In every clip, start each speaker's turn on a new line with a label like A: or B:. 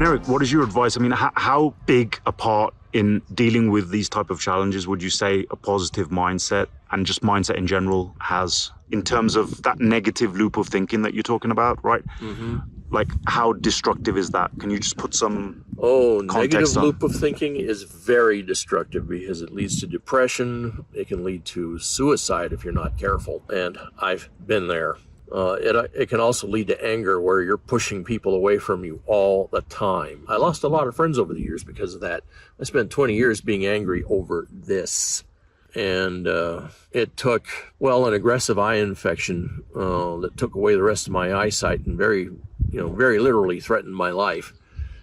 A: Eric, what is your advice? I mean, how big a part in dealing with these type of challenges would you say a positive mindset and just mindset in general has in terms of that negative loop of thinking that you're talking about, right?
B: Mm-hmm.
A: Like, how destructive is that? Can you just put some
B: negative
A: on?
B: loop of thinking is very destructive because it leads to depression. It can lead to suicide if you're not careful. And I've been there. It can also lead to anger where you're pushing people away from you all the time. I lost a lot of friends over the years because of that. I spent 20 years being angry over this. And it took, an aggressive eye infection that took away the rest of my eyesight and very literally threatened my life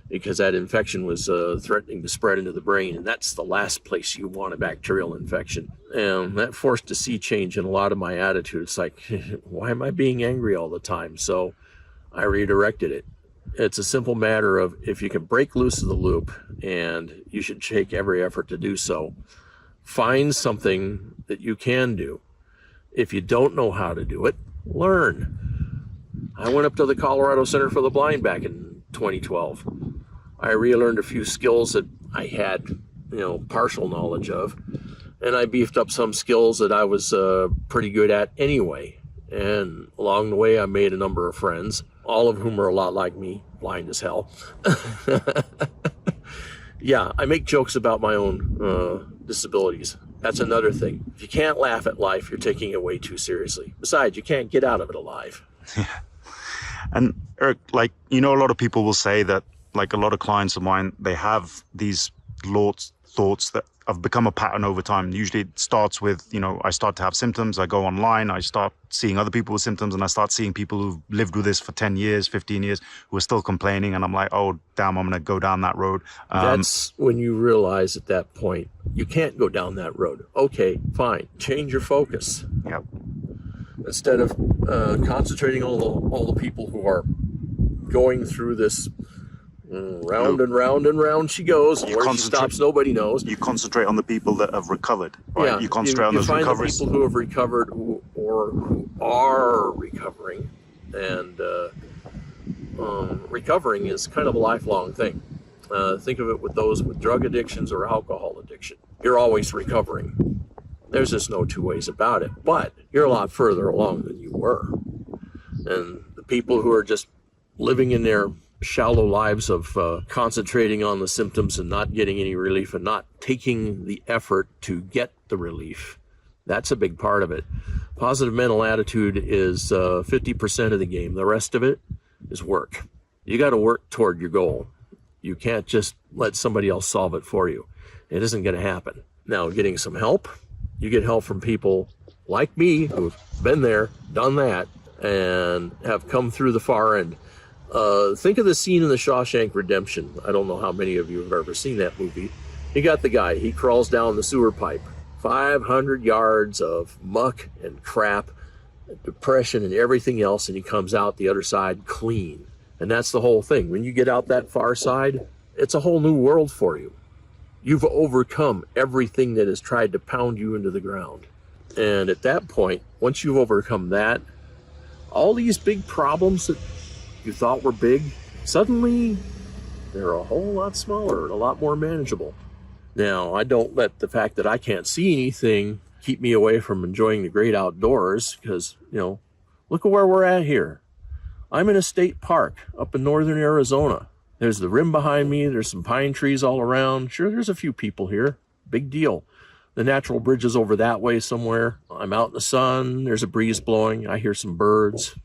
B: because that infection was threatening to spread into the brain. And that's the last place you want a bacterial infection. And that forced a sea change in a lot of my attitude. It's like, why am I being angry all the time? So I redirected it. It's a simple matter of if you can break loose of the loop, and you should take every effort to do so. Find something that you can do. If you don't know how to do it, learn. I went up to the Colorado Center for the Blind back in 2012. I relearned a few skills that I had, partial knowledge of, and I beefed up some skills that I was pretty good at anyway. And along the way, I made a number of friends, all of whom are a lot like me, blind as hell. Yeah, I make jokes about my own disabilities. That's another thing. If you can't laugh at life, you're taking it way too seriously. Besides, you can't get out of it alive.
A: Yeah. And Eric, a lot of people will say that, a lot of clients of mine, they have these thoughts that have become a pattern over time. Usually it starts with, I start to have symptoms, I go online, I start seeing other people with symptoms, and I start seeing people who've lived with this for 10 years, 15 years, who are still complaining, and I'm like, oh, damn, I'm going to go down that road.
B: That's when you realize at that point, you can't go down that road. Okay, fine. Change your focus.
A: Yep.
B: Instead of concentrating on all the people who are going through this round and round and round she goes. Where she stops, nobody knows.
A: You concentrate on the people that have recovered, right?
B: Yeah,
A: you concentrate on those recoveries.
B: You find the people who have recovered or who are recovering. And recovering is kind of a lifelong thing. Think of it with those with drug addictions or alcohol addiction. You're always recovering. There's just no two ways about it. But you're a lot further along than you were. And the people who are just living in their shallow lives of concentrating on the symptoms and not getting any relief and not taking the effort to get the relief, that's a big part of it. Positive mental attitude is 50% of the game. The rest of it is work. You got to work toward your goal. You can't just let somebody else solve it for you. It isn't going to happen. Now, getting some help, you get help from people like me who've been there, done that, and have come through the far end. Think of the scene in the Shawshank Redemption. I don't know how many of you have ever seen that movie. You got the guy, he crawls down the sewer pipe, 500 yards of muck and crap, depression and everything else, and he comes out the other side clean. And that's the whole thing. When you get out that far side, it's a whole new world for you. You've overcome everything that has tried to pound you into the ground. And at that point, once you've overcome that, all these big problems that you thought were big, suddenly they're a whole lot smaller and a lot more manageable. Now, I don't let the fact that I can't see anything keep me away from enjoying the great outdoors because, look at where we're at here. I'm in a state park up in northern Arizona. There's the rim behind me. There's some pine trees all around. Sure, there's a few people here. Big deal. The natural bridge is over that way somewhere. I'm out in the sun. There's a breeze blowing. I hear some birds.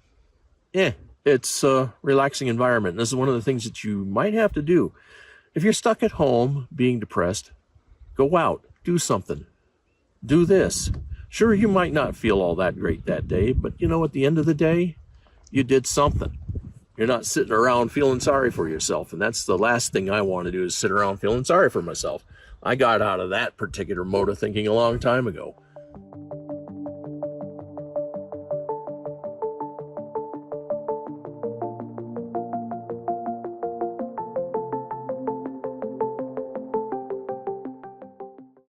B: It's a relaxing environment. This is one of the things that you might have to do. If you're stuck at home being depressed, go out, do something. Do this. Sure, you might not feel all that great that day, but at the end of the day, you did something. You're not sitting around feeling sorry for yourself. And that's the last thing I want to do is sit around feeling sorry for myself. I got out of that particular mode of thinking a long time ago.